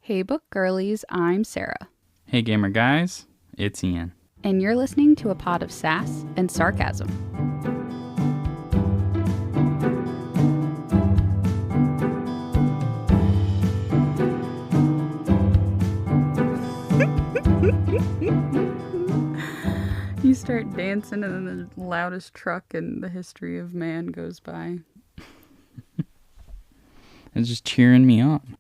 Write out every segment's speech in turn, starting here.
Hey book girlies, I'm Sarah. Hey gamer guys, it's Ian. And you're listening to a pod of sass and sarcasm. You start dancing and then the loudest truck in the history of man goes by. It's just cheering me on.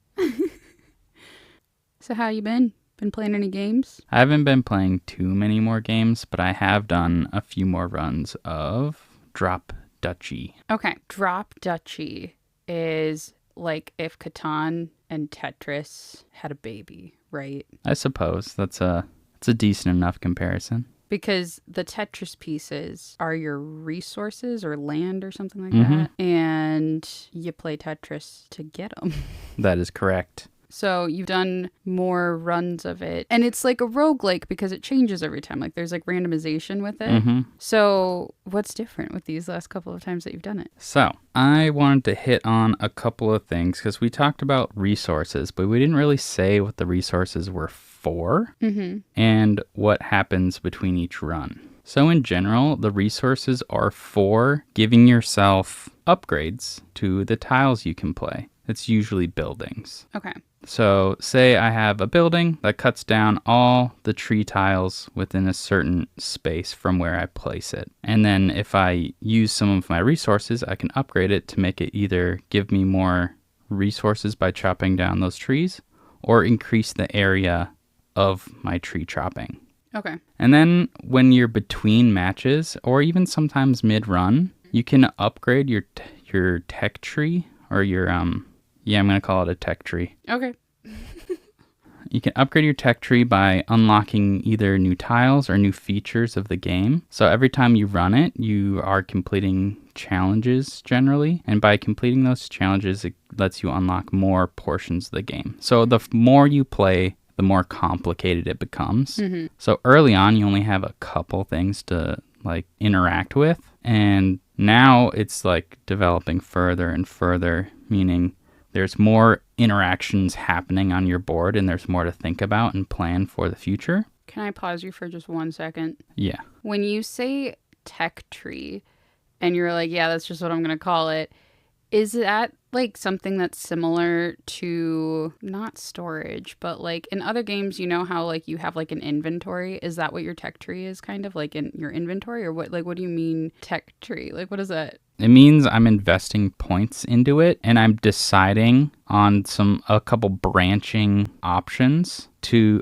So how you been? Been playing any games? I haven't been playing too many more games, but I have done a few more runs of drudgery. Okay, drudgery is like if Catan and Tetris had a baby, right? I suppose it's a decent enough comparison. Because the Tetris pieces are your resources or land or something like Mm-hmm. that. And you play Tetris to get them. That is correct. So you've done more runs of it. And it's like a roguelike because it changes every time. Like there's like randomization with it. Mm-hmm. So what's different with these last couple of times that you've done it? So I wanted to hit on a couple of things because we talked about resources, but we didn't really say what the resources were for and what happens between each run. So in general, the resources are for giving yourself upgrades to the tiles you can play. It's usually buildings. Okay. So say I have a building that cuts down all the tree tiles within a certain space from where I place it. And then if I use some of my resources, I can upgrade it to make it either give me more resources by chopping down those trees or increase the area of my tree chopping. Okay. And then when you're between matches or even sometimes mid-run, you can upgrade your tech tree or your I'm going to call it a tech tree. Okay. You can upgrade your tech tree by unlocking either new tiles or new features of the game. So every time you run it, you are completing challenges generally. And by completing those challenges, it lets you unlock more portions of the game. So the more you play, the more complicated it becomes. Mm-hmm. So early on, you only have a couple things to like interact with. And now it's like developing further and further, meaning there's more interactions happening on your board and there's more to think about and plan for the future. Can I pause you for just 1 second? Yeah. When you say tech tree and you're like, yeah, that's just what I'm going to call it, is that like something that's similar to not storage, but like in other games, you know how like you have like an inventory? Is that what your tech tree is kind of like in your inventory or what? Like, what do you mean tech tree? Like, what is that? It means I'm investing points into it and I'm deciding on a couple branching options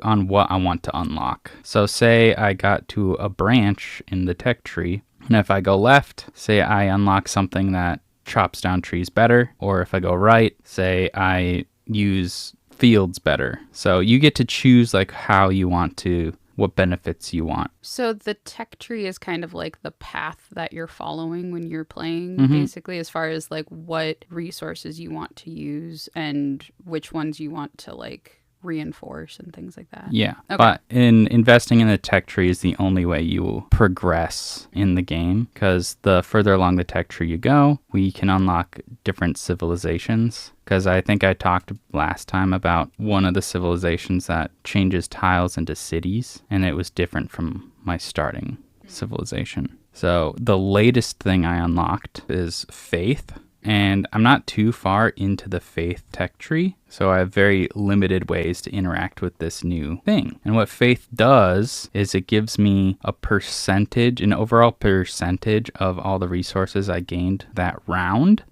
on what I want to unlock. So say I got to a branch in the tech tree, and if I go left, say I unlock something that chops down trees better, or if I go right, say I use fields better. So you get to choose like how you want to, what benefits you want. So the tech tree is kind of like the path that you're following when you're playing, basically, as far as like what resources you want to use and which ones you want to like reinforce and things like that. Yeah. Okay. But investing in the tech tree is the only way you will progress in the game, because the further along the tech tree you go, we can unlock different civilizations. Because I think I talked last time about one of the civilizations that changes tiles into cities, and it was different from my starting civilization. So the latest thing I unlocked is faith. And I'm not too far into the faith tech tree, so I have very limited ways to interact with this new thing. And what faith does is it gives me an overall percentage of all the resources I gained that round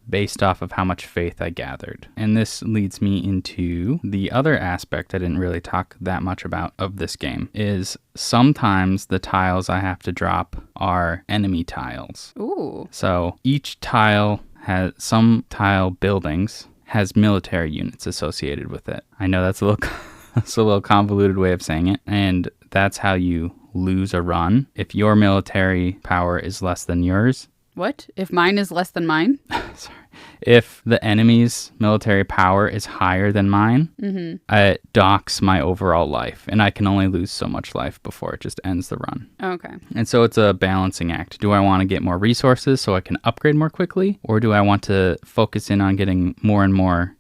based off of how much faith I gathered. And this leads me into the other aspect I didn't really talk that much about of this game, is sometimes the tiles I have to drop are enemy tiles. Ooh. So each tile some tile buildings has military units associated with it. I know that's a little convoluted way of saying it, and that's how you lose a run. If your military power is less than yours. What? If mine is less than mine? Sorry. If the enemy's military power is higher than mine, it docks my overall life, and I can only lose so much life before it just ends the run. Okay. And so it's a balancing act. Do I want to get more resources so I can upgrade more quickly, or do I want to focus in on getting more and more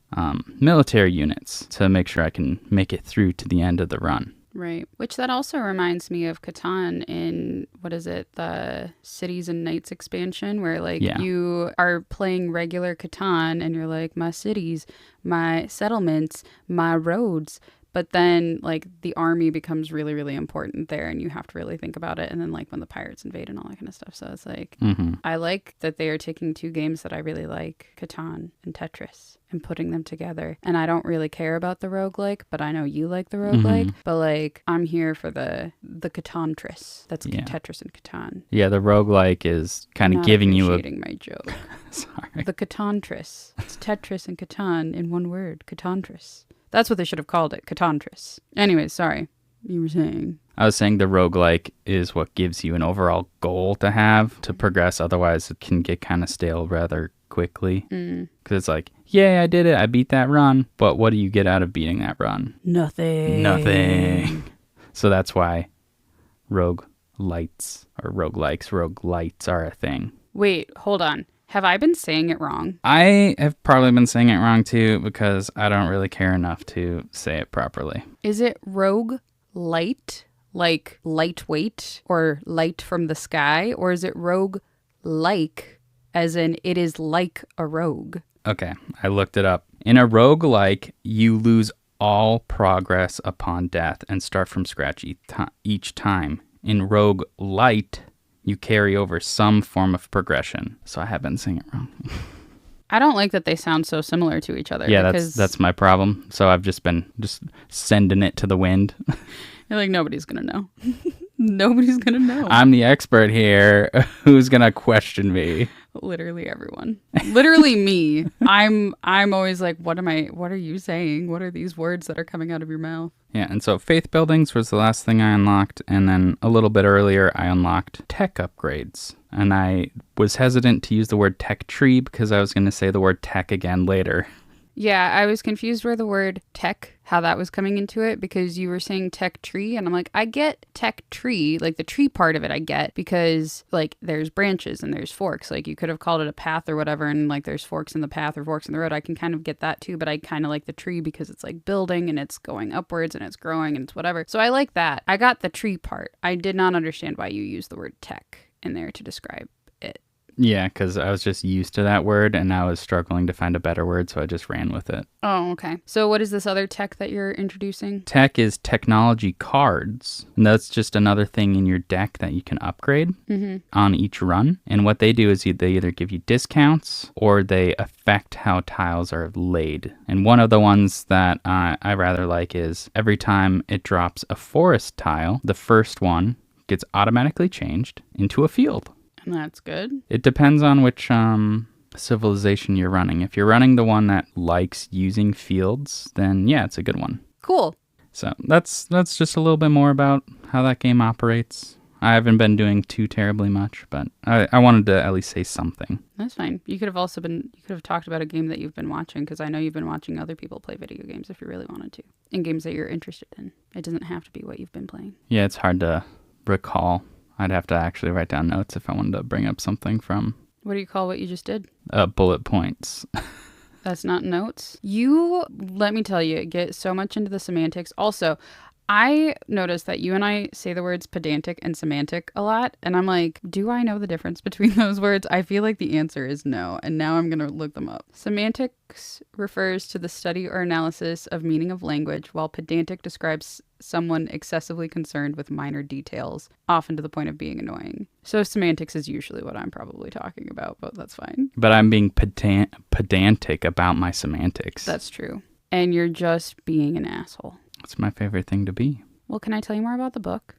military units to make sure I can make it through to the end of the run. Right. Which that also reminds me of Catan in, what is it, the Cities and Knights expansion, where like you are playing regular Catan and you're like, my cities, my settlements, my roads. But then like the army becomes really, really important there and you have to really think about it. And then like when the pirates invade and all that kind of stuff. So it's like, I like that they are taking two games that I really like, Catan and Tetris, and putting them together. And I don't really care about the roguelike, but I know you like the roguelike. But like, I'm here for the Catantris. That's Tetris and Catan. Yeah, the roguelike is kind of giving you appreciating my joke. Sorry. The Catantris. It's Tetris and Catan in one word, Catantris. That's what they should have called it, Catantris. Anyways, sorry. You were saying? I was saying the roguelike is what gives you an overall goal to have to progress. Otherwise, it can get kind of stale rather quickly. Because it's like, yay, I did it. I beat that run. But what do you get out of beating that run? Nothing. So that's why roguelites are a thing. Wait, hold on. Have I been saying it wrong? I have probably been saying it wrong too because I don't really care enough to say it properly. Is it rogue light, like lightweight or light from the sky? Or is it rogue like, as in it is like a rogue? Okay, I looked it up. In a roguelike, you lose all progress upon death and start from scratch each time. In roguelite, you carry over some form of progression. So I have been saying it wrong. I don't like that they sound so similar to each other. Yeah, that's my problem. So I've just been sending it to the wind. You're like, nobody's going to know. Nobody's going to know. I'm the expert here. Who's going to question me? Literally everyone. Literally me. I'm always like, what are you saying? What are these words that are coming out of your mouth? Yeah, and so faith buildings was the last thing I unlocked, and then a little bit earlier I unlocked tech upgrades. And I was hesitant to use the word tech tree because I was going to say the word tech again later. Yeah, I was confused where the word tech, how that was coming into it, because you were saying tech tree, and I'm like, I get tech tree, like the tree part of it I get, because like there's branches and there's forks. Like you could have called it a path or whatever, and like there's forks in the path or forks in the road. I can kind of get that too, but I kind of like the tree because it's like building and it's going upwards and it's growing and it's whatever. So I like that. I got the tree part. I did not understand why you used the word tech in there to describe it. Yeah, because I was just used to that word and I was struggling to find a better word, so I just ran with it. Oh, okay. So what is this other tech that you're introducing? Tech is technology cards. And that's just another thing in your deck that you can upgrade on each run. And what they do is they either give you discounts or they affect how tiles are laid. And one of the ones that I rather like is every time it drops a forest tile, the first one gets automatically changed into a field. That's good. It depends on which civilization you're running. If you're running the one that likes using fields, then yeah, it's a good one. Cool. So that's just a little bit more about how that game operates. I haven't been doing too terribly much, but I wanted to at least say something. That's fine. You could have talked about a game that you've been watching, because I know you've been watching other people play video games if you really wanted to, and games that you're interested in. It doesn't have to be what you've been playing. Yeah, it's hard to recall. I'd have to actually write down notes if I wanted to bring up something from... What do you call what you just did? Bullet points. That's not notes. You, let me tell you, get so much into the semantics. Also, I noticed that you and I say the words pedantic and semantic a lot. And I'm like, do I know the difference between those words? I feel like the answer is no. And now I'm going to look them up. Semantics refers to the study or analysis of meaning of language, while pedantic describes someone excessively concerned with minor details, often to the point of being annoying. So semantics is usually what I'm probably talking about, but that's fine. But I'm being pedantic about my semantics. That's true. And you're just being an asshole. It's my favorite thing to be. Well, can I tell you more about the book?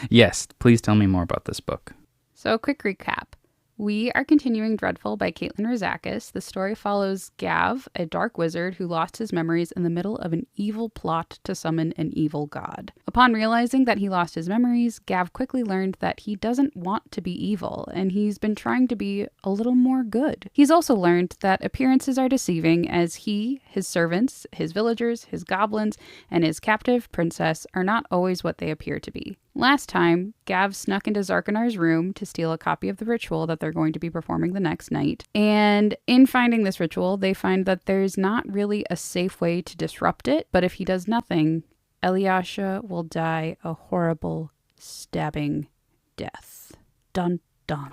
Yes, please tell me more about this book. So, quick recap. We are continuing Dreadful by Caitlin Rozakis. The story follows Gav, a dark wizard who lost his memories in the middle of an evil plot to summon an evil god. Upon realizing that he lost his memories, Gav quickly learned that he doesn't want to be evil, and he's been trying to be a little more good. He's also learned that appearances are deceiving, as he, his servants, his villagers, his goblins, and his captive princess are not always what they appear to be. Last time, Gav snuck into Zarkanar's room to steal a copy of the ritual that they're going to be performing the next night. And in finding this ritual, they find that there's not really a safe way to disrupt it, but if he does nothing, Elisha will die a horrible, stabbing death. Dun, dun,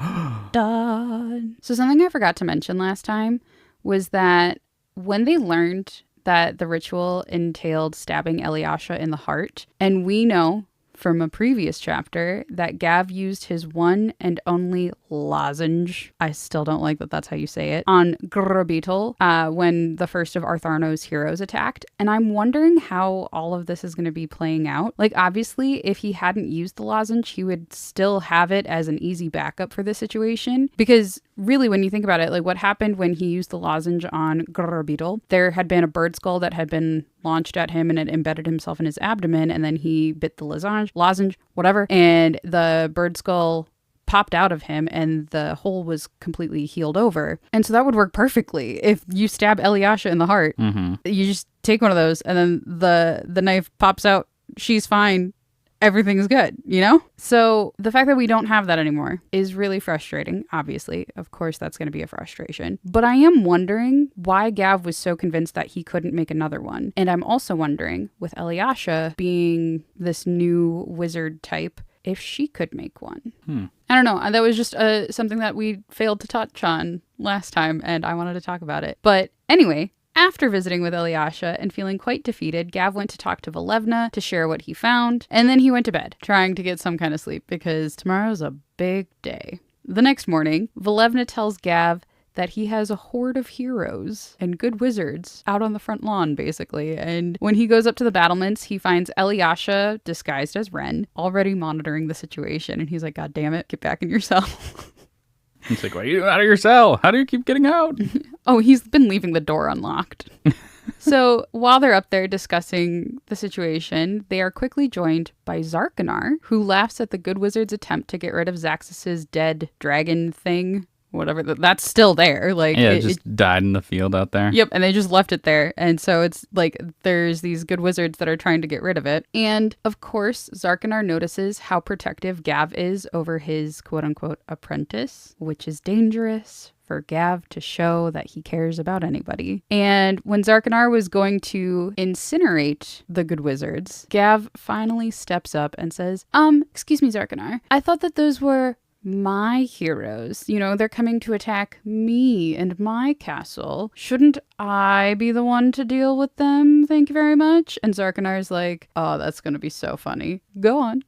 dun. So something I forgot to mention last time was that when they learned that the ritual entailed stabbing Elisha in the heart, and we know from a previous chapter that Gav used his one and only lozenge, I still don't like that that's how you say it, on Grrribeetle when the first of Artharno's heroes attacked. And I'm wondering how all of this is going to be playing out. Like, obviously, if he hadn't used the lozenge, he would still have it as an easy backup for this situation. Because really, when you think about it, like what happened when he used the lozenge on Grrribeetle, there had been a bird skull that had been launched at him and it embedded himself in his abdomen, and then he bit the lozenge, whatever, and the bird skull popped out of him and the hole was completely healed over. And so that would work perfectly. If you stab Elisha in the heart, you just take one of those and then the knife pops out, she's fine, everything's good, you know? So the fact that we don't have that anymore is really frustrating, obviously. Of course, that's going to be a frustration. But I am wondering why Gav was so convinced that he couldn't make another one. And I'm also wondering, with Elisha being this new wizard type, if she could make one. I don't know. That was just something that we failed to touch on last time, and I wanted to talk about it. But anyway, after visiting with Elisha and feeling quite defeated, Gav went to talk to Volevna to share what he found, and then he went to bed, trying to get some kind of sleep, because tomorrow's a big day. The next morning, Volevna tells Gav that he has a horde of heroes and good wizards out on the front lawn, basically. And when he goes up to the battlements, he finds Elisha, disguised as Ren, already monitoring the situation. And he's like, God damn it, get back in your cell. He's like, why are you out of your cell? How do you keep getting out? Oh, he's been leaving the door unlocked. So while they're up there discussing the situation, they are quickly joined by Zarkanar, who laughs at the good wizard's attempt to get rid of Zaxxus's dead dragon thing. Whatever, that's still there. Like, yeah, it just died in the field out there. Yep, and they just left it there. And so it's like there's these good wizards that are trying to get rid of it. And of course, Zarkanar notices how protective Gav is over his quote-unquote apprentice, which is dangerous for Gav to show that he cares about anybody. And when Zarkanar was going to incinerate the good wizards, Gav finally steps up and says, excuse me, Zarkanar, I thought that those were my heroes. You know, they're coming to attack me and my castle. Shouldn't I be the one to deal with them? Thank you very much. And Zarkanar's like, oh, that's going to be so funny. Go on.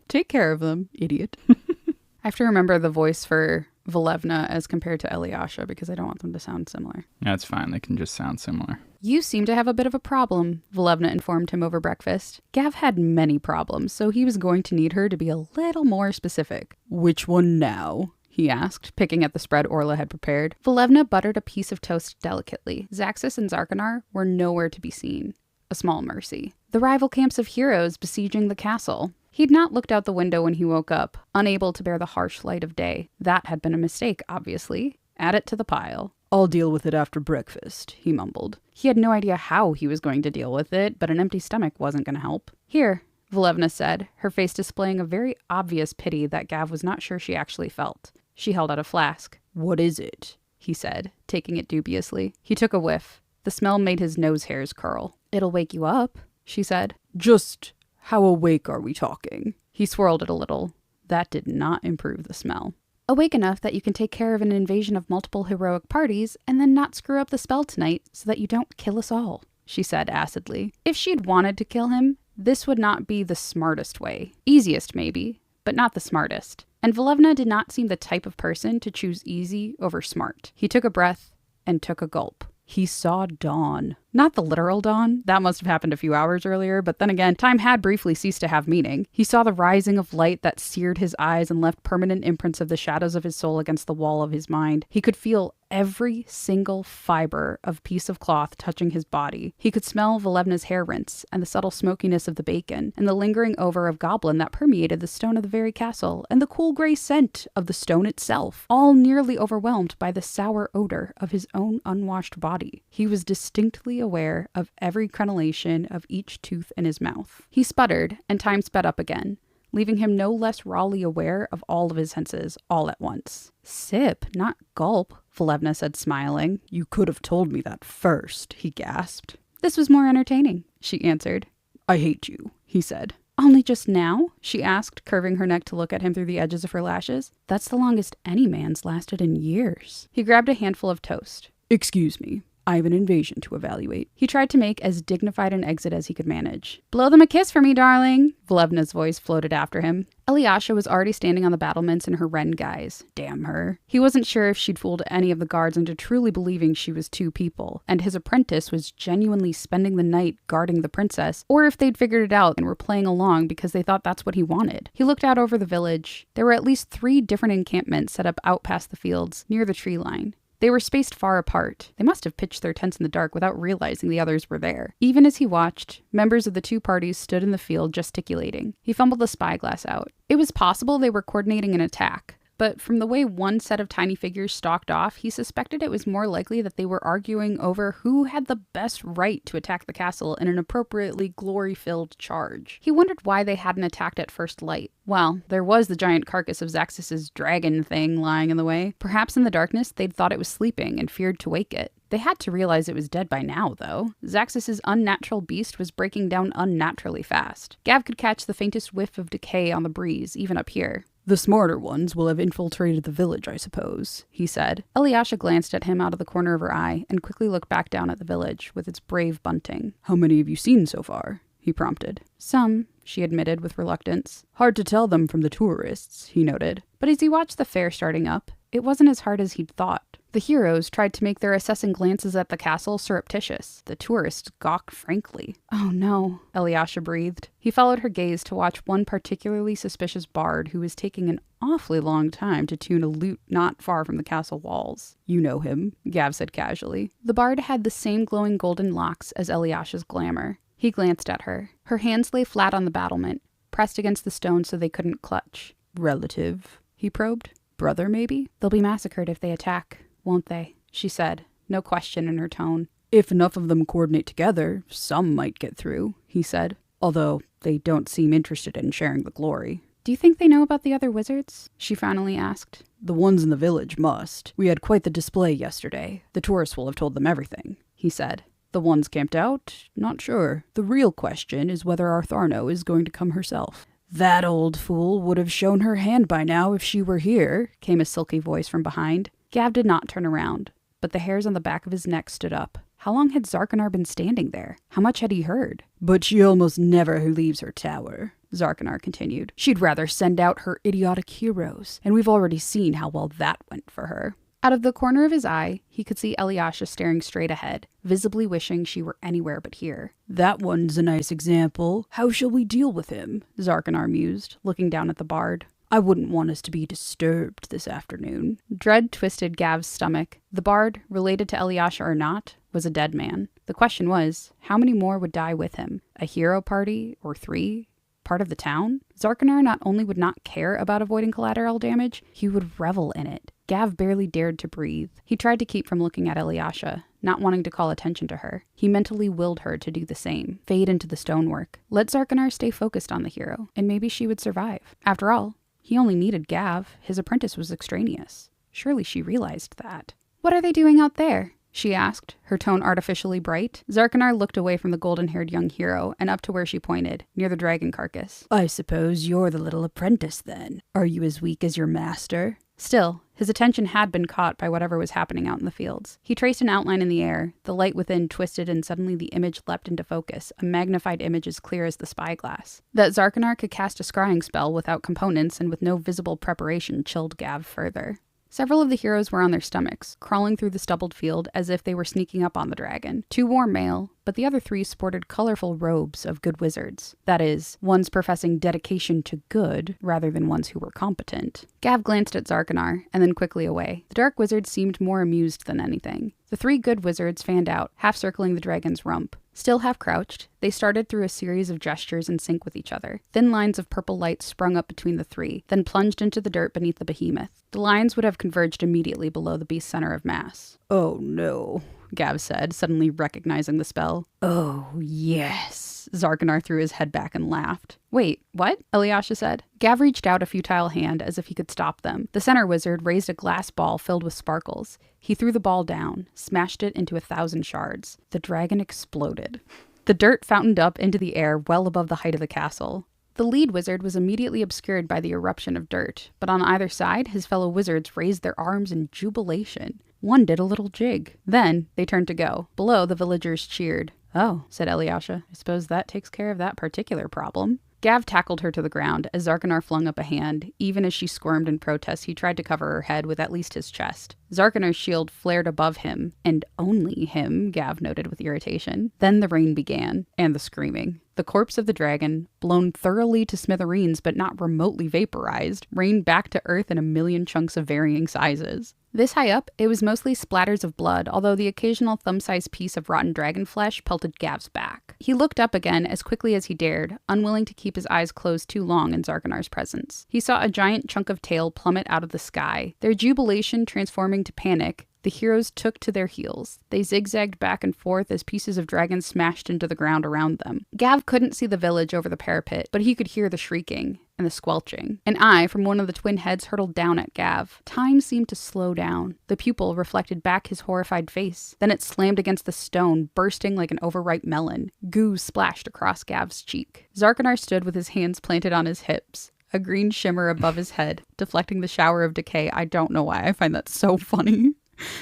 Take care of them, idiot. I have to remember the voice for Volevna as compared to Elisha because I don't want them to sound similar. That's fine. They can just sound similar. You seem to have a bit of a problem, Volevna informed him over breakfast. Gav had many problems, so he was going to need her to be a little more specific. Which one now? He asked, picking at the spread Orla had prepared. Volevna buttered a piece of toast delicately. Zaxxus and Zarkanar were nowhere to be seen. A small mercy. The rival camps of heroes besieging the castle. He'd not looked out the window when he woke up, unable to bear the harsh light of day. That had been a mistake, obviously. Add it to the pile. I'll deal with it after breakfast, he mumbled. He had no idea how he was going to deal with it, but an empty stomach wasn't going to help. Here, Volevna said, her face displaying a very obvious pity that Gav was not sure she actually felt. She held out a flask. What is it? He said, taking it dubiously. He took a whiff. The smell made his nose hairs curl. It'll wake you up, she said. Just how awake are we talking? He swirled it a little. That did not improve the smell. Awake enough that you can take care of an invasion of multiple heroic parties and then not screw up the spell tonight so that you don't kill us all, she said acidly. If she'd wanted to kill him, this would not be the smartest way. Easiest, maybe, but not the smartest. And Volevna did not seem the type of person to choose easy over smart. He took a breath and took a gulp. He saw dawn. Not the literal dawn. That must have happened a few hours earlier, but then again, time had briefly ceased to have meaning. He saw the rising of light that seared his eyes and left permanent imprints of the shadows of his soul against the wall of his mind. He could feel every single fiber of piece of cloth touching his body. He could smell Volevna's hair rinse, and the subtle smokiness of the bacon, and the lingering odor of goblin that permeated the stone of the very castle, and the cool gray scent of the stone itself, all nearly overwhelmed by the sour odor of his own unwashed body. He was distinctly aware of every crenellation of each tooth in his mouth. He sputtered, and time sped up again, leaving him no less rawly aware of all of his senses all at once. Sip, not gulp, Volevna said, smiling. You could have told me that first, he gasped. This was more entertaining, she answered. I hate you, he said. Only just now? She asked, curving her neck to look at him through the edges of her lashes. That's the longest any man's lasted in years. He grabbed a handful of toast. Excuse me. I have an invasion to evaluate. He tried to make as dignified an exit as he could manage. Blow them a kiss for me, darling. Volevna's voice floated after him. Eliasha was already standing on the battlements in her wren guise. Damn her. He wasn't sure if she'd fooled any of the guards into truly believing she was two people, and his apprentice was genuinely spending the night guarding the princess, or if they'd figured it out and were playing along because they thought that's what he wanted. He looked out over the village. There were at least 3 different encampments set up out past the fields, near the tree line. They were spaced far apart. They must have pitched their tents in the dark without realizing the others were there. Even as he watched, members of the 2 parties stood in the field gesticulating. He fumbled the spyglass out. It was possible they were coordinating an attack, but from the way one set of tiny figures stalked off, he suspected it was more likely that they were arguing over who had the best right to attack the castle in an appropriately glory-filled charge. He wondered why they hadn't attacked at first light. Well, there was the giant carcass of Zaxxus's dragon thing lying in the way. Perhaps in the darkness they'd thought it was sleeping and feared to wake it. They had to realize it was dead by now, though. Zaxxus's unnatural beast was breaking down unnaturally fast. Gav could catch the faintest whiff of decay on the breeze, even up here. The smarter ones will have infiltrated the village, I suppose, he said. Eliasha glanced at him out of the corner of her eye and quickly looked back down at the village with its brave bunting. How many have you seen so far? He prompted. Some, she admitted with reluctance. Hard to tell them from the tourists, he noted. But as he watched the fair starting up, it wasn't as hard as he'd thought. The heroes tried to make their assessing glances at the castle surreptitious. The tourists gawked frankly. Oh no, Eliasha breathed. He followed her gaze to watch one particularly suspicious bard who was taking an awfully long time to tune a lute not far from the castle walls. You know him, Gav said casually. The bard had the same glowing golden locks as Eliasha's glamour. He glanced at her. Her hands lay flat on the battlement, pressed against the stone so they couldn't clutch. Relative, he probed. Brother, maybe? They'll be massacred if they attack, won't they? She said, no question in her tone. If enough of them coordinate together, some might get through, he said. Although they don't seem interested in sharing the glory. Do you think they know about the other wizards? She finally asked. The ones in the village must. We had quite the display yesterday. The tourists will have told them everything, he said. The ones camped out? Not sure. The real question is whether Artharno is going to come herself. That old fool would have shown her hand by now if she were here, came a silky voice from behind. Gav did not turn around, but the hairs on the back of his neck stood up. How long had Zarkanar been standing there? How much had he heard? But she almost never leaves her tower, Zarkanar continued. She'd rather send out her idiotic heroes, and we've already seen how well that went for her. Out of the corner of his eye, he could see Eliasha staring straight ahead, visibly wishing she were anywhere but here. That one's a nice example. How shall we deal with him? Zarkanar mused, looking down at the bard. I wouldn't want us to be disturbed this afternoon. Dread twisted Gav's stomach. The bard, related to Eliasha or not, was a dead man. The question was, how many more would die with him? A hero party? Or 3? Part of the town? Zarkanar not only would not care about avoiding collateral damage, he would revel in it. Gav barely dared to breathe. He tried to keep from looking at Eliasha, not wanting to call attention to her. He mentally willed her to do the same, fade into the stonework. Let Zarkanar stay focused on the hero, and maybe she would survive. After all, he only needed Gav. His apprentice was extraneous. Surely she realized that. What are they doing out there? She asked, her tone artificially bright. Zarkanar looked away from the golden-haired young hero and up to where she pointed, near the dragon carcass. I suppose you're the little apprentice, then. Are you as weak as your master? Still, his attention had been caught by whatever was happening out in the fields. He traced an outline in the air, the light within twisted, and suddenly the image leapt into focus, a magnified image as clear as the spyglass. That Zarkanar could cast a scrying spell without components and with no visible preparation chilled Gav further. Several of the heroes were on their stomachs, crawling through the stubbled field as if they were sneaking up on the dragon. 2 wore mail, but the other 3 sported colorful robes of good wizards. That is, ones professing dedication to good rather than ones who were competent. Gav glanced at Zarkanar and then quickly away. The dark wizard seemed more amused than anything. The 3 good wizards fanned out, half circling the dragon's rump. Still half crouched, they started through a series of gestures in sync with each other. Thin lines of purple light sprung up between the 3, then plunged into the dirt beneath the behemoth. The lines would have converged immediately below the beast's center of mass. "Oh no," Gav said, suddenly recognizing the spell. "Oh, yes." Zarkanar threw his head back and laughed. "Wait, what?" Eliasha said. Gav reached out a futile hand as if he could stop them. The center wizard raised a glass ball filled with sparkles. He threw the ball down, smashed it into 1,000 shards. The dragon exploded. The dirt fountained up into the air well above the height of the castle. The lead wizard was immediately obscured by the eruption of dirt, but on either side, his fellow wizards raised their arms in jubilation. One did a little jig. Then they turned to go. Below, the villagers cheered. "Oh," said Eliasha, "I suppose that takes care of that particular problem." Gav tackled her to the ground as Zarkanar flung up a hand. Even as she squirmed in protest, he tried to cover her head with at least his chest. Zarkanar's shield flared above him, and only him, Gav noted with irritation. Then the rain began, and the screaming. The corpse of the dragon, blown thoroughly to smithereens but not remotely vaporized, rained back to earth in a million chunks of varying sizes. This high up, it was mostly splatters of blood, although the occasional thumb-sized piece of rotten dragon flesh pelted Gav's back. He looked up again as quickly as he dared, unwilling to keep his eyes closed too long in Zarkanar's presence. He saw a giant chunk of tail plummet out of the sky. Their jubilation transforming to panic, the heroes took to their heels. They zigzagged back and forth as pieces of dragon smashed into the ground around them. Gav couldn't see the village over the parapet, but he could hear the shrieking and the squelching. An eye from one of the twin heads hurtled down at Gav. Time seemed to slow down. The pupil reflected back his horrified face. Then it slammed against the stone, bursting like an overripe melon. Goo splashed across Gav's cheek. Zarkanar stood with his hands planted on his hips, a green shimmer above his head, deflecting the shower of decay. I don't know why I find that so funny.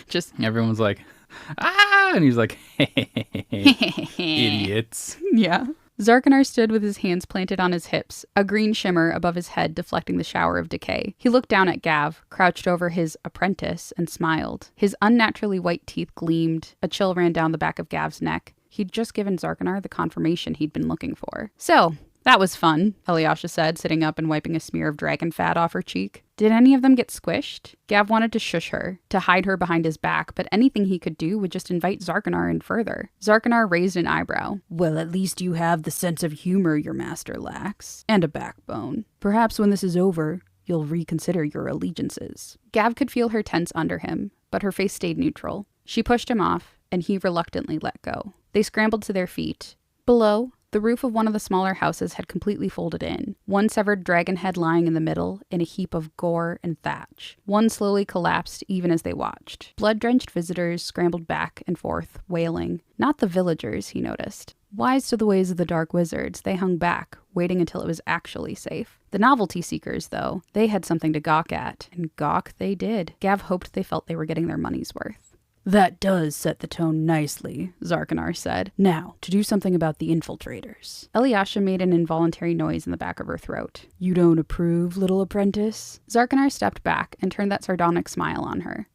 Just everyone's like, "Ah!" And he's like, idiots. Yeah. Zarkanar stood with his hands planted on his hips, a green shimmer above his head deflecting the shower of decay. He looked down at Gav, crouched over his apprentice, and smiled. His unnaturally white teeth gleamed. A chill ran down the back of Gav's neck. He'd just given Zarkanar the confirmation he'd been looking for. "So, that was fun," Eliasha said, sitting up and wiping a smear of dragon fat off her cheek. "Did any of them get squished?" Gav wanted to shush her, to hide her behind his back, but anything he could do would just invite Zarkanar in further. Zarkanar raised an eyebrow. "Well, at least you have the sense of humor your master lacks, and a backbone. Perhaps when this is over, you'll reconsider your allegiances." Gav could feel her tense under him, but her face stayed neutral. She pushed him off, and he reluctantly let go. They scrambled to their feet. Below, the roof of one of the smaller houses had completely folded in, one severed dragon head lying in the middle in a heap of gore and thatch. One slowly collapsed even as they watched. Blood-drenched visitors scrambled back and forth, wailing. Not the villagers, he noticed. Wise to the ways of the dark wizards, they hung back, waiting until it was actually safe. The novelty seekers, though, they had something to gawk at, and gawk they did. Gav hoped they felt they were getting their money's worth. "That does set the tone nicely," Zarkanar said. "Now, to do something about the infiltrators." Eliasha made an involuntary noise in the back of her throat. "You don't approve, little apprentice?" Zarkanar stepped back and turned that sardonic smile on her.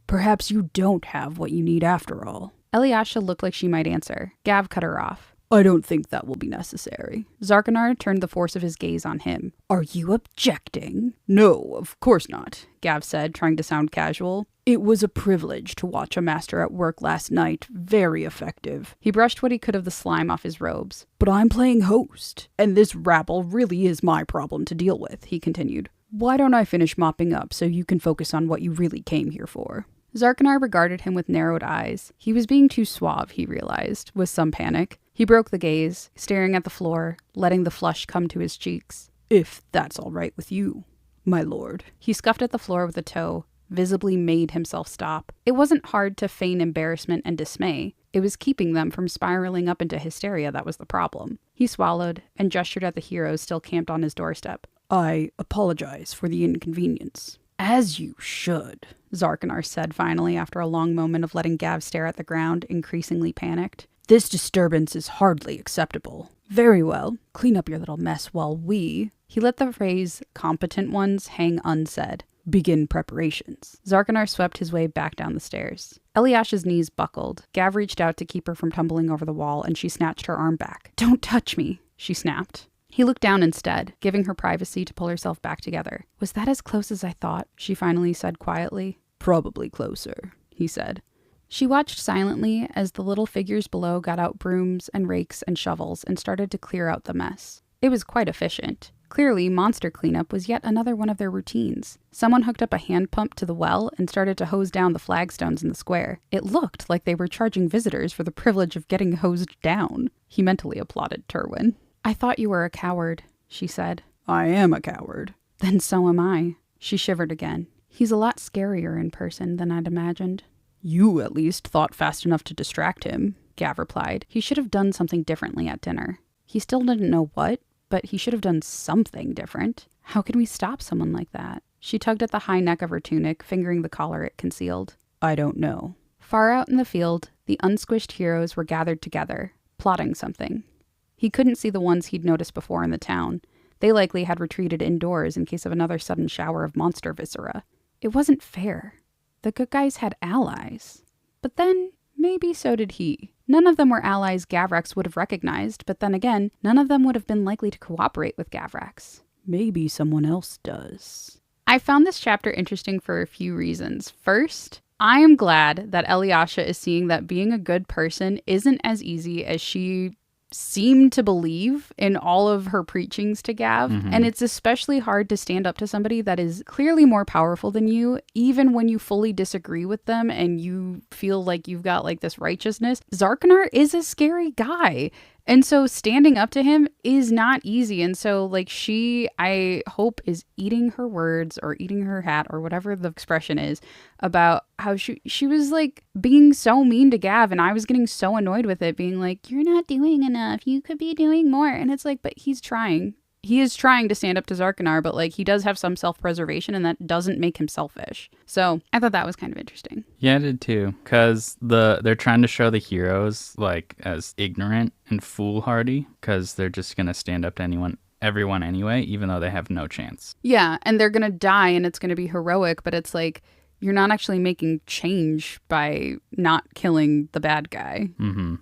"Perhaps you don't have what you need after all." Eliasha looked like she might answer. Gav cut her off. "I don't think that will be necessary." Zarkanar turned the force of his gaze on him. "Are you objecting?" "No, of course not," Gav said, trying to sound casual. "It was a privilege to watch a master at work last night. Very effective." He brushed what he could of the slime off his robes. "But I'm playing host, and this rabble really is my problem to deal with," he continued. "Why don't I finish mopping up so you can focus on what you really came here for?" Zarkanar regarded him with narrowed eyes. He was being too suave, he realized, with some panic. He broke the gaze, staring at the floor, letting the flush come to his cheeks. "If that's all right with you, my lord." He scuffed at the floor with a toe, visibly made himself stop. It wasn't hard to feign embarrassment and dismay. It was keeping them from spiraling up into hysteria that was the problem. He swallowed and gestured at the heroes still camped on his doorstep. "I apologize for the inconvenience." "As you should," Zarkanar said finally after a long moment of letting Gav stare at the ground, increasingly panicked. "This disturbance is hardly acceptable." "Very well. Clean up your little mess while we..." He let the phrase "competent ones" hang unsaid. Begin preparations. Zarkanar swept his way back down the stairs. Eliash's knees buckled. Gav reached out to keep her from tumbling over the wall, and she snatched her arm back. Don't touch me, she snapped. He looked down instead, giving her privacy to pull herself back together. Was that as close as I thought? She finally said quietly. Probably closer, he said. She watched silently as the little figures below got out brooms and rakes and shovels and started to clear out the mess. It was quite efficient. Clearly, monster cleanup was yet another one of their routines. Someone hooked up a hand pump to the well and started to hose down the flagstones in the square. It looked like they were charging visitors for the privilege of getting hosed down. He mentally applauded Terwin. I thought you were a coward, she said. I am a coward. Then so am I. She shivered again. He's a lot scarier in person than I'd imagined. You, at least, thought fast enough to distract him, Gav replied. He should have done something differently at dinner. He still didn't know what, but he should have done something different. How can we stop someone like that? She tugged at the high neck of her tunic, fingering the collar it concealed. I don't know. Far out in the field, the unsquished heroes were gathered together, plotting something. He couldn't see the ones he'd noticed before in the town. They likely had retreated indoors in case of another sudden shower of monster viscera. It wasn't fair. The good guys had allies. But then, maybe so did he. None of them were allies Gavrax would have recognized, but then again, none of them would have been likely to cooperate with Gavrax. Maybe someone else does. I found this chapter interesting for a few reasons. First, I am glad that Eliasha is seeing that being a good person isn't as easy as she seem to believe in all of her preachings to Gav. And it's especially hard to stand up to somebody that is clearly more powerful than you, even when you fully disagree with them and you feel like you've got like this righteousness. Zarkanar is a scary guy. And so standing up to him is not easy. And so like she, I hope, is eating her words or eating her hat or whatever the expression is about how she was like being so mean to Gav. And I was getting so annoyed with it, being like, you're not doing enough. You could be doing more. And it's like, but he's trying. He is trying to stand up to Zarkanar, but like he does have some self-preservation and that doesn't make him selfish. So I thought that was kind of interesting. Yeah, I did too. Because they're trying to show the heroes like as ignorant and foolhardy because they're just going to stand up to everyone anyway, even though they have no chance. Yeah, and they're going to die and it's going to be heroic, but it's like you're not actually making change by not killing the bad guy.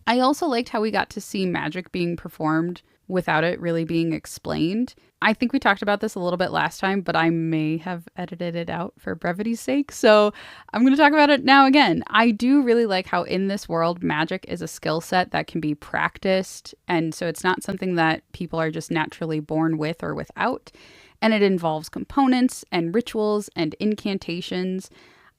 I also liked how we got to see magic being performed without it really being explained. I think we talked about this a little bit last time, but I may have edited it out for brevity's sake. So I'm going to talk about it now again. I do really like how in this world, magic is a skill set that can be practiced. And so it's not something that people are just naturally born with or without. And it involves components and rituals and incantations.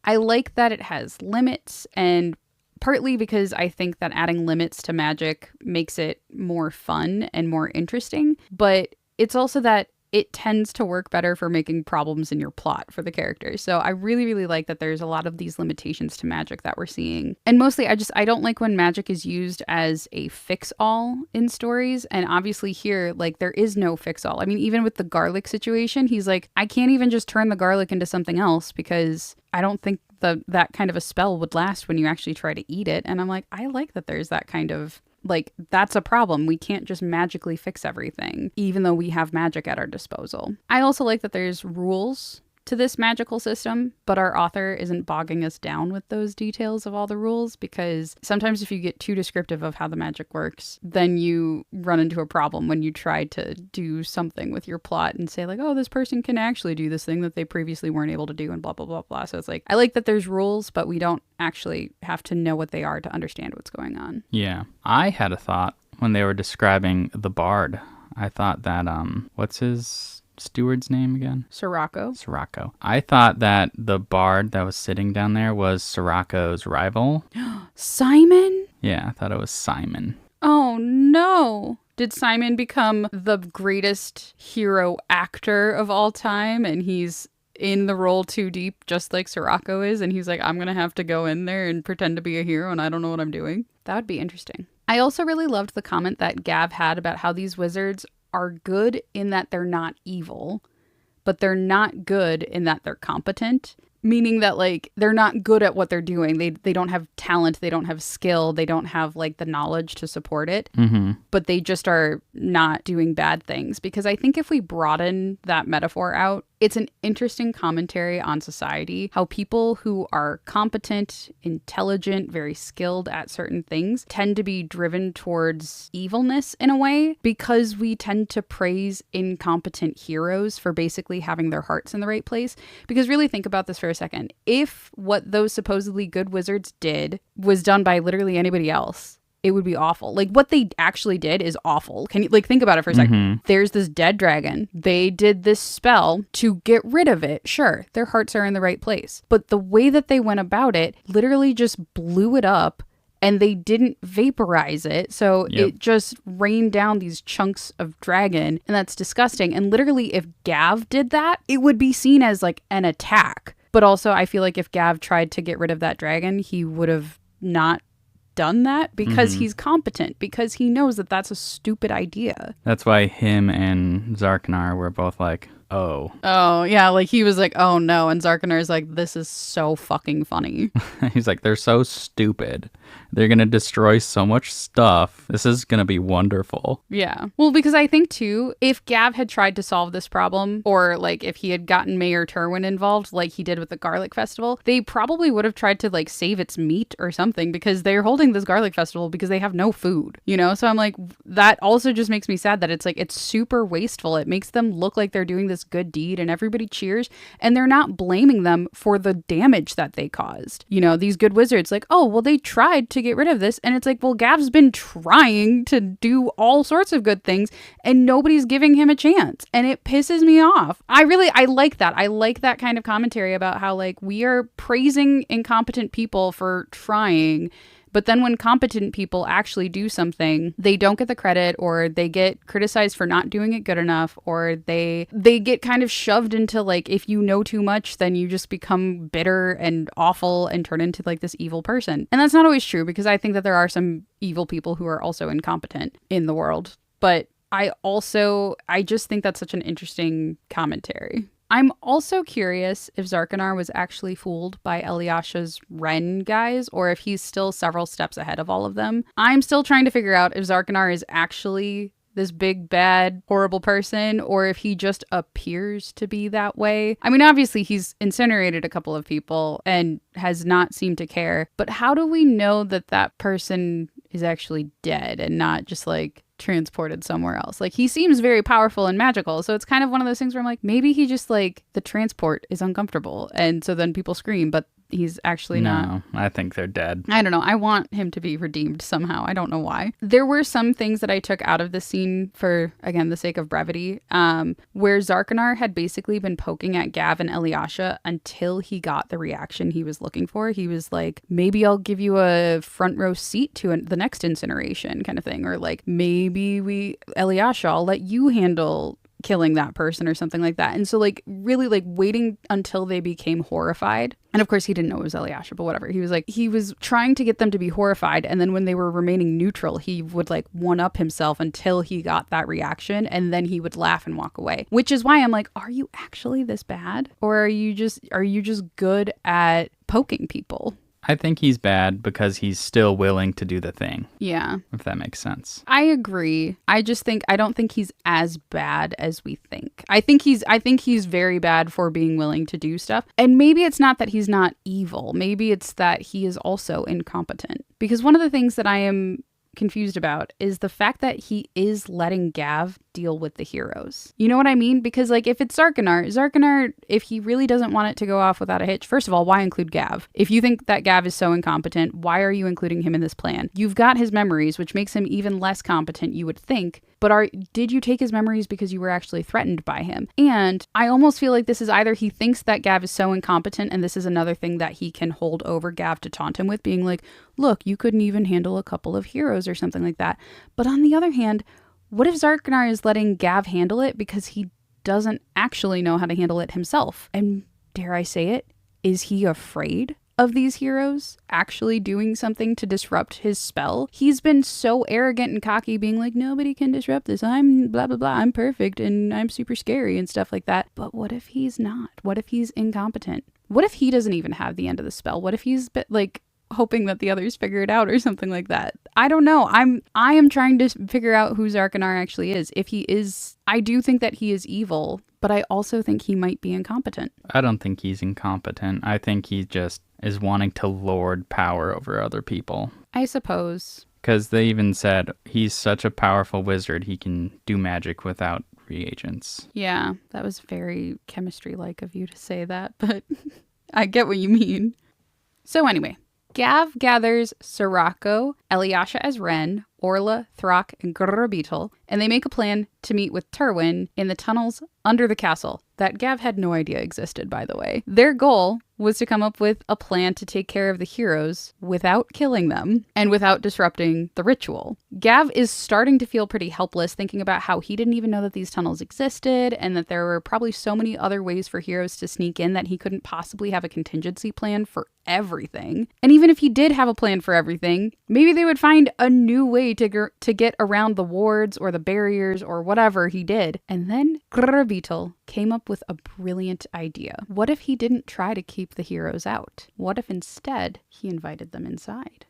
I like that it has limits, and partly because I think that adding limits to magic makes it more fun and more interesting, but it's also that it tends to work better for making problems in your plot for the characters. So I really, really like that there's a lot of these limitations to magic that we're seeing. And mostly I don't like when magic is used as a fix-all in stories. And obviously here, like there is no fix-all. I mean, even with the garlic situation, he's like, I can't even just turn the garlic into something else because I don't think that kind of a spell would last when you actually try to eat it. And I'm like, I like that there's that kind of, like, that's a problem. We can't just magically fix everything, even though we have magic at our disposal. I also like that there's rules to this magical system, but our author isn't bogging us down with those details of all the rules, because sometimes if you get too descriptive of how the magic works, then you run into a problem when you try to do something with your plot and say like, oh, this person can actually do this thing that they previously weren't able to do and blah, blah, blah, blah. So it's like, I like that there's rules, but we don't actually have to know what they are to understand what's going on. Yeah. I had a thought when they were describing the bard. I thought that, what's his steward's name again? Sirocco. I thought that the bard that was sitting down there was Sirocco's rival. Simon? Yeah, I thought it was Simon. Oh no. Did Simon become the greatest hero actor of all time and he's in the role too deep just like Sirocco is and he's like, I'm gonna have to go in there and pretend to be a hero and I don't know what I'm doing? That would be interesting. I also really loved the comment that Gav had about how these wizards are good in that they're not evil, but they're not good in that they're competent, meaning that like they're not good at what they're doing. They don't have talent, they don't have skill, they don't have like the knowledge to support it, but they just are not doing bad things. Because I think if we broaden that metaphor out it's an interesting commentary on society, how people who are competent, intelligent, very skilled at certain things tend to be driven towards evilness in a way because we tend to praise incompetent heroes for basically having their hearts in the right place. Because really think about this for a second. If what those supposedly good wizards did was done by literally anybody else, it would be awful. Like, what they actually did is awful. Can you, like, think about it for a second? There's this dead dragon. They did this spell to get rid of it. Sure, their hearts are in the right place. But the way that they went about it literally just blew it up, and they didn't vaporize it. So it just rained down these chunks of dragon, and that's disgusting. And literally, if Gav did that, it would be seen as, like, an attack. But also, I feel like if Gav tried to get rid of that dragon, he would have not done that because he's competent, because he knows that that's a stupid idea. That's why him and Zarkanar were both like, oh. Oh, yeah, like he was like, oh no, and Zarkanar's like, this is so fucking funny. He's like, they're so stupid. They're going to destroy so much stuff. This is going to be wonderful. Yeah. Well, because I think, too, if Gav had tried to solve this problem, or, like, if he had gotten Mayor Turwin involved, like he did with the Garlic Festival, they probably would have tried to, like, save its meat or something, because they're holding this Garlic Festival because they have no food, you know? So I'm like, that also just makes me sad that it's, like, it's super wasteful. It makes them look like they're doing this good deed, and everybody cheers, and they're not blaming them for the damage that they caused. You know, these good wizards, like, oh, well, they tried to get rid of this, and it's like, well, Gav's been trying to do all sorts of good things and nobody's giving him a chance, and it pisses me off. I like that. I like that kind of commentary about how, like, we are praising incompetent people for trying, but then when competent people actually do something, they don't get the credit, or they get criticized for not doing it good enough, or they get kind of shoved into, like, if you know too much, then you just become bitter and awful and turn into, like, this evil person. And that's not always true, because I think that there are some evil people who are also incompetent in the world. But I just think that's such an interesting commentary. I'm also curious if Zarkanar was actually fooled by Eliasha's Wren guys, or if he's still several steps ahead of all of them. I'm still trying to figure out if Zarkanar is actually this big, bad, horrible person, or if he just appears to be that way. I mean, obviously, he's incinerated a couple of people and has not seemed to care, but how do we know that that person is actually dead and not just, like, transported somewhere else? Like, he seems very powerful and magical, so it's kind of one of those things where I'm like, maybe he just, like, the transport is uncomfortable, and so then people scream, but he's actually not. No, I think they're dead. I don't know. I want him to be redeemed somehow. I don't know why. There were some things that I took out of the scene for, again, the sake of brevity, where Zarkanar had basically been poking at Gav and Eliasha until he got the reaction he was looking for. He was like, maybe I'll give you a front row seat to the next incineration kind of thing. Or like, maybe Eliasha, I'll let you handle killing that person or something like that. And so, like, really, like, waiting until they became horrified. And of course he didn't know it was Eliasha, but whatever. He was trying to get them to be horrified, and then when they were remaining neutral, he would, like, one-up himself until he got that reaction, and then he would laugh and walk away. Which is why I'm like, are you actually this bad? Or are you just good at poking people? I think he's bad because he's still willing to do the thing. Yeah. If that makes sense. I agree. I don't think he's as bad as we think. I think he's very bad for being willing to do stuff. And maybe it's not that he's not evil. Maybe it's that he is also incompetent. Because one of the things that I am confused about is the fact that he is letting Gav deal with the heroes. You know what I mean? Because, like, if it's Zarkanar, if he really doesn't want it to go off without a hitch, first of all, why include Gav? If you think that Gav is so incompetent, why are you including him in this plan? You've got his memories, which makes him even less competent, you would think. But did you take his memories because you were actually threatened by him? And I almost feel like this is either he thinks that Gav is so incompetent, and this is another thing that he can hold over Gav to taunt him with, being like, look, you couldn't even handle a couple of heroes or something like that. But on the other hand, what if Zarkanar is letting Gav handle it because he doesn't actually know how to handle it himself? And dare I say it, is he afraid of these heroes actually doing something to disrupt his spell? He's been so arrogant and cocky, being like, nobody can disrupt this. I'm blah, blah, blah. I'm perfect and I'm super scary and stuff like that. But what if he's not? What if he's incompetent? What if he doesn't even have the end of the spell? What if he's like hoping that the others figure it out or something like that? I don't know. I am trying to figure out who Zarkanar actually is. If he is, I do think that he is evil, but I also think he might be incompetent. I don't think he's incompetent. I think he just is wanting to lord power over other people. I suppose. Because they even said he's such a powerful wizard, he can do magic without reagents. Yeah, that was very chemistry-like of you to say that, but I get what you mean. So anyway, Gav gathers Sirocco, Eliasha as Ren, Orla, Throck, and Grrribeetle, and they make a plan to meet with Terwin in the tunnels under the castle that Gav had no idea existed, by the way. Their goal was to come up with a plan to take care of the heroes without killing them and without disrupting the ritual. Gav is starting to feel pretty helpless, thinking about how he didn't even know that these tunnels existed and that there were probably so many other ways for heroes to sneak in that he couldn't possibly have a contingency plan for everything. And even if he did have a plan for everything, maybe they would find a new way to get around the wards or the barriers or whatever he did. And then Grrribeetle came up with a brilliant idea. What if he didn't try to keep the heroes out? What if instead he invited them inside?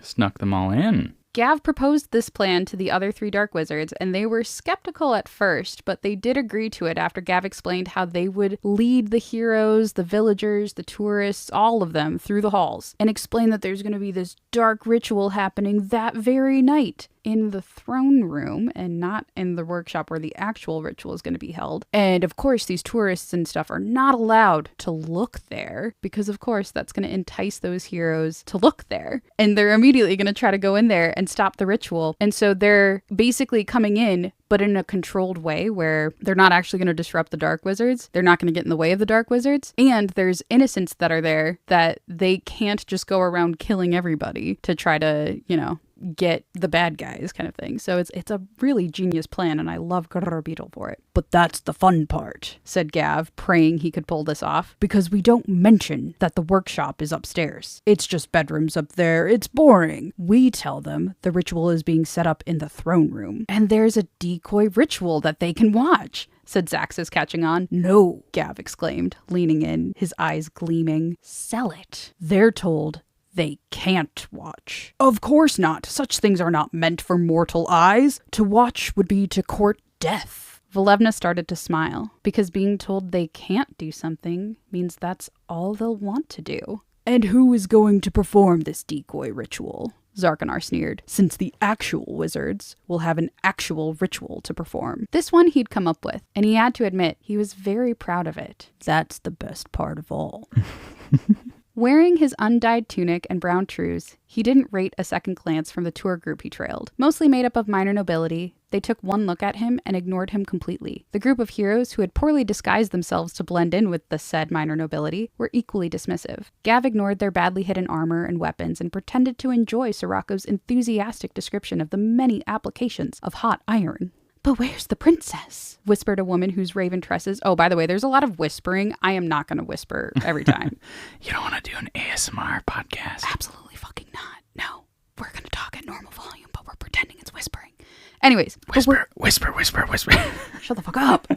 Snuck them all in. Gav proposed this plan to the other 3 dark wizards, and they were skeptical at first, but they did agree to it after Gav explained how they would lead the heroes, the villagers, the tourists, all of them through the halls, and explain that there's going to be this dark ritual happening that very night in the throne room and not in the workshop where the actual ritual is going to be held. And of course, these tourists and stuff are not allowed to look there because, of course, that's going to entice those heroes to look there. And they're immediately going to try to go in there and stop the ritual. And so they're basically coming in, but in a controlled way where they're not actually going to disrupt the dark wizards. They're not going to get in the way of the dark wizards. And there's innocents that are there that they can't just go around killing everybody to try to, get the bad guys kind of thing. So it's a really genius plan, and I love Grrribeetle for it. But that's the fun part, said Gav, praying he could pull this off, because we don't mention that the workshop is upstairs. It's just bedrooms up there. It's boring. We tell them the ritual is being set up in the throne room, and there's a decoy ritual that they can watch, said Zaxxas, catching on. No, Gav exclaimed, leaning in, his eyes gleaming. Sell it. They're told they can't watch. Of course not. Such things are not meant for mortal eyes. To watch would be to court death. Volevna started to smile, because being told they can't do something means that's all they'll want to do. And who is going to perform this decoy ritual? Zarkanar sneered, since the actual wizards will have an actual ritual to perform. This one he'd come up with, and he had to admit he was very proud of it. That's the best part of all. Wearing his undyed tunic and brown trews, he didn't rate a second glance from the tour group he trailed. Mostly made up of minor nobility, they took one look at him and ignored him completely. The group of heroes who had poorly disguised themselves to blend in with the said minor nobility were equally dismissive. Gav ignored their badly hidden armor and weapons and pretended to enjoy Sirocco's enthusiastic description of the many applications of hot iron. But where's the princess? Whispered a woman whose raven tresses. Oh, by the way, there's a lot of whispering. I am not going to whisper every time. You don't want to do an ASMR podcast? Absolutely fucking not. No, we're going to talk at normal volume, but we're pretending it's whispering. Anyways. Whisper. Shut the fuck up.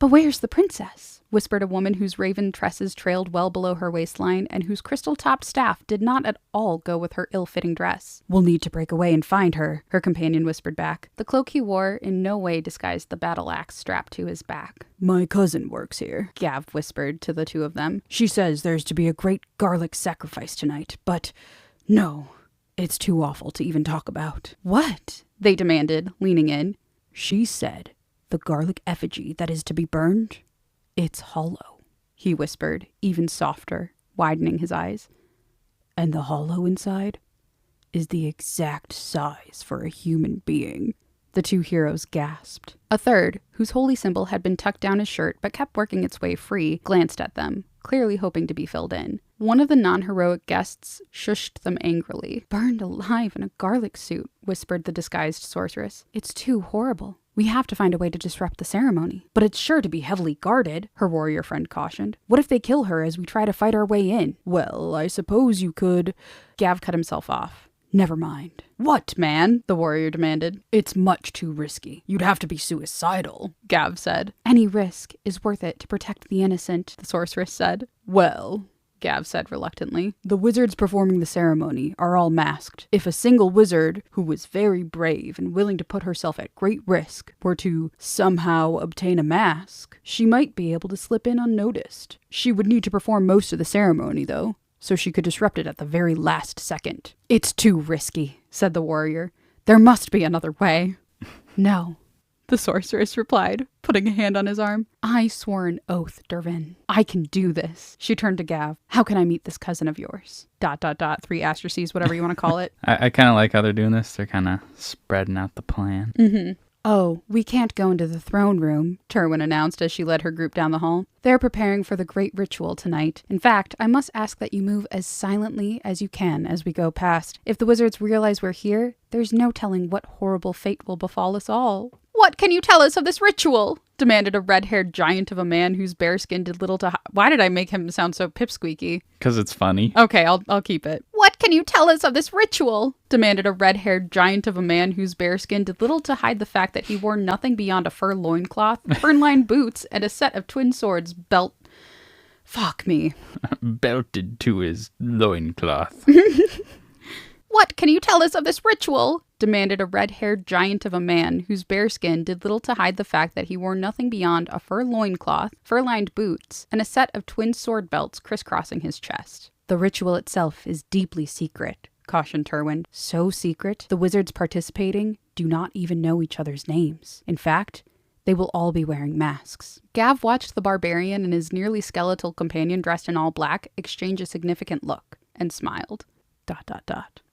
But where's the princess? Whispered a woman whose raven tresses trailed well below her waistline and whose crystal-topped staff did not at all go with her ill-fitting dress. We'll need to break away and find her, her companion whispered back. The cloak he wore in no way disguised the battle axe strapped to his back. My cousin works here, Gav whispered to the two of them. She says there's to be a great garlic sacrifice tonight, but no, it's too awful to even talk about. What? They demanded, leaning in. She said, the garlic effigy that is to be burned, it's hollow, he whispered, even softer, widening his eyes. And the hollow inside is the exact size for a human being. The two heroes gasped. A third, whose holy symbol had been tucked down his shirt but kept working its way free, glanced at them, clearly hoping to be filled in. One of the non-heroic guests shushed them angrily. Burned alive in a garlic suit, whispered the disguised sorceress. It's too horrible. We have to find a way to disrupt the ceremony. But it's sure to be heavily guarded, her warrior friend cautioned. What if they kill her as we try to fight our way in? Well, I suppose you could. Gav cut himself off. Never mind. What, man? The warrior demanded. It's much too risky. You'd have to be suicidal, Gav said. Any risk is worth it to protect the innocent, the sorceress said. Well, Gav said reluctantly. The wizards performing the ceremony are all masked. If a single wizard, who was very brave and willing to put herself at great risk, were to somehow obtain a mask, she might be able to slip in unnoticed. She would need to perform most of the ceremony, though, so she could disrupt it at the very last second. It's too risky, said the warrior. There must be another way. No, the sorceress replied, putting a hand on his arm. I swore an oath, Dervin. I can do this. She turned to Gav. How can I meet this cousin of yours? ... 3 asterisks, whatever you want to call it. I kind of like how they're doing this. They're kind of spreading out the plan. Mm-hmm. Oh, we can't go into the throne room, Terwin announced as she led her group down the hall. They're preparing for the great ritual tonight. In fact, I must ask that you move as silently as you can as we go past. If the wizards realize we're here, there's no telling what horrible fate will befall us all. What can you tell us of this ritual? Demanded a red-haired giant of a man whose bare skin did little to... Why did I make him sound so pipsqueaky? Because it's funny. Okay, I'll keep it. What can you tell us of this ritual? Demanded a red-haired giant of a man whose bare skin did little to hide the fact that he wore nothing beyond a fur loincloth, fern-lined boots, and a set of twin swords belt... Fuck me. Belted to his loincloth. What can you tell us of this ritual? Demanded a red-haired giant of a man whose bare skin did little to hide the fact that he wore nothing beyond a fur loincloth, fur-lined boots, and a set of twin sword belts crisscrossing his chest. The ritual itself is deeply secret, cautioned Terwin. So secret, the wizards participating do not even know each other's names. In fact, they will all be wearing masks. Gav watched the barbarian and his nearly skeletal companion dressed in all black exchange a significant look, and smiled. ...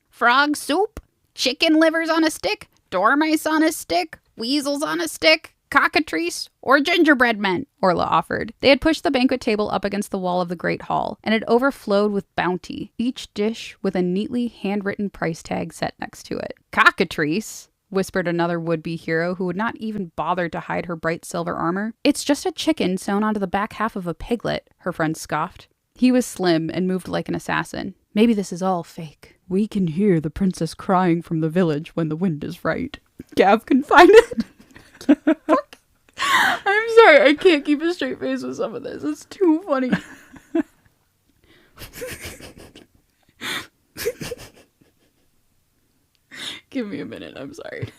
Frog soup? Chicken livers on a stick? Dormice on a stick? Weasels on a stick? Cockatrice? Or gingerbread men? Orla offered. They had pushed the banquet table up against the wall of the great hall, and it overflowed with bounty, each dish with a neatly handwritten price tag set next to it. Cockatrice? Whispered another would-be hero who would not even bother to hide her bright silver armor. It's just a chicken sewn onto the back half of a piglet, her friend scoffed. He was slim and moved like an assassin. Maybe this is all fake. We can hear the princess crying from the village when the wind is right. Gav confided. Fuck. I'm sorry, I can't keep a straight face with some of this. It's too funny. Give me a minute, I'm sorry.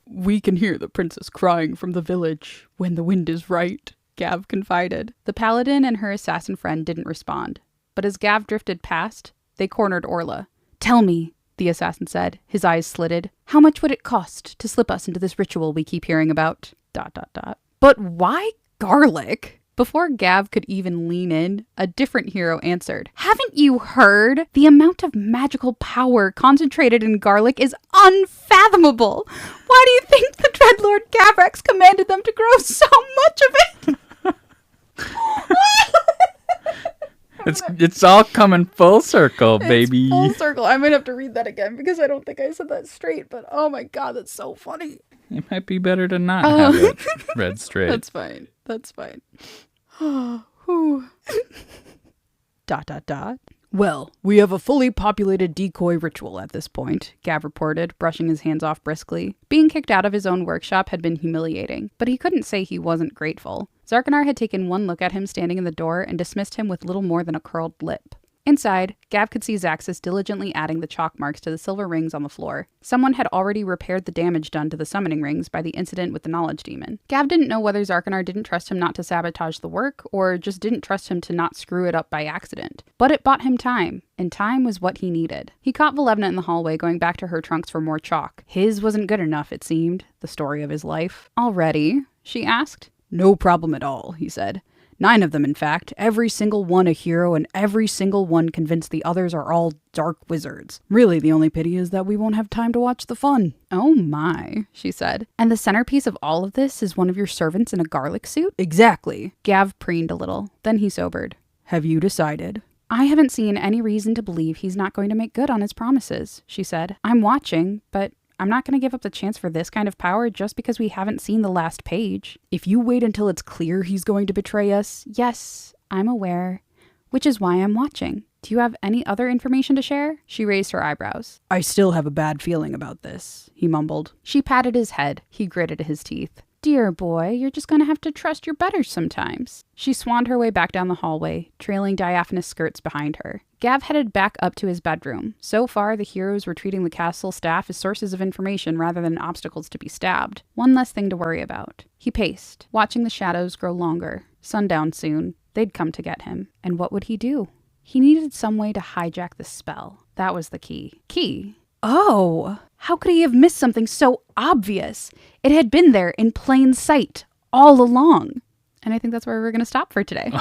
We can hear the princess crying from the village when the wind is right, Gav confided. The paladin and her assassin friend didn't respond, but as Gav drifted past, they cornered Orla. Tell me, the assassin said, his eyes slitted, how much would it cost to slip us into this ritual we keep hearing about? ... But why garlic? Before Gav could even lean in, a different hero answered. Haven't you heard? The amount of magical power concentrated in garlic is unfathomable. Why do you think the Dreadlord Gavrex commanded them to grow so much of it? It's all coming full circle, baby. It's full circle. I might have to read that again because I don't think I said that straight, but oh my god, that's so funny. It might be better to not have it read straight. That's fine. Whew. ... Well, we have a fully populated decoy ritual at this point, Gav reported, brushing his hands off briskly. Being kicked out of his own workshop had been humiliating, but he couldn't say he wasn't grateful. Zarkanar had taken one look at him standing in the door and dismissed him with little more than a curled lip. Inside, Gav could see Zaxxas diligently adding the chalk marks to the silver rings on the floor. Someone had already repaired the damage done to the summoning rings by the incident with the knowledge demon. Gav didn't know whether Zarkanar didn't trust him not to sabotage the work, or just didn't trust him to not screw it up by accident. But it bought him time, and time was what he needed. He caught Volevna in the hallway going back to her trunks for more chalk. His wasn't good enough, it seemed, the story of his life. Already? She asked. No problem at all, he said. 9 of them, in fact, every single one a hero, and every single one convinced the others are all dark wizards. Really, the only pity is that we won't have time to watch the fun. Oh my, she said. And the centerpiece of all of this is one of your servants in a garlic suit? Exactly. Gav preened a little. Then he sobered. Have you decided? I haven't seen any reason to believe he's not going to make good on his promises, she said. I'm watching, but I'm not going to give up the chance for this kind of power just because we haven't seen the last page. If you wait until it's clear he's going to betray us, yes, I'm aware, which is why I'm watching. Do you have any other information to share? She raised her eyebrows. I still have a bad feeling about this, he mumbled. She patted his head. He gritted his teeth. Dear boy, you're just gonna have to trust your betters sometimes. She swanned her way back down the hallway, trailing diaphanous skirts behind her. Gav headed back up to his bedroom. So far, the heroes were treating the castle staff as sources of information rather than obstacles to be stabbed. One less thing to worry about. He paced, watching the shadows grow longer. Sundown soon. They'd come to get him. And what would he do? He needed some way to hijack the spell. That was the key. Key? Oh! How could he have missed something so obvious? It had been there in plain sight all along. And I think that's where we're going to stop for today.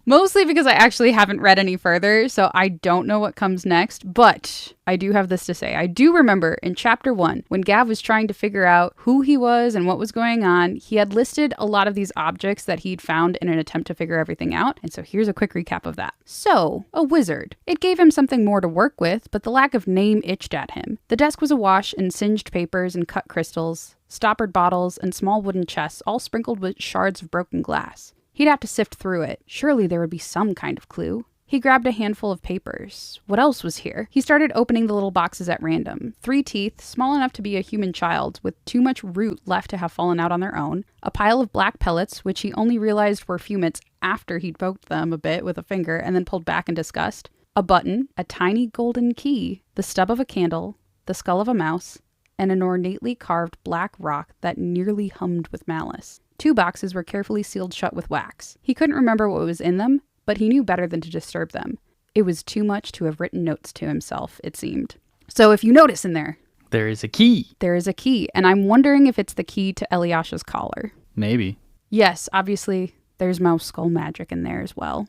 Mostly because I actually haven't read any further, so I don't know what comes next, but I do have this to say. I do remember in chapter 1, when Gav was trying to figure out who he was and what was going on, he had listed a lot of these objects that he'd found in an attempt to figure everything out, and so here's a quick recap of that. So, a wizard. It gave him something more to work with, but the lack of name itched at him. The desk was awash in singed papers and cut crystals, stoppered bottles, and small wooden chests, all sprinkled with shards of broken glass. He'd have to sift through it. Surely there would be some kind of clue. He grabbed a handful of papers. What else was here? He started opening the little boxes at random. 3 teeth, small enough to be a human child, with too much root left to have fallen out on their own. A pile of black pellets, which he only realized were fumets after he'd poked them a bit with a finger and then pulled back in disgust. A button, a tiny golden key, the stub of a candle, the skull of a mouse, and an ornately carved black rock that nearly hummed with malice. 2 boxes were carefully sealed shut with wax. He couldn't remember what was in them, but he knew better than to disturb them. It was too much to have written notes to himself, it seemed. So if you notice in there... There is a key. There is a key, and I'm wondering if it's the key to Eliasha's collar. Maybe. Yes, obviously, there's mouse skull magic in there as well.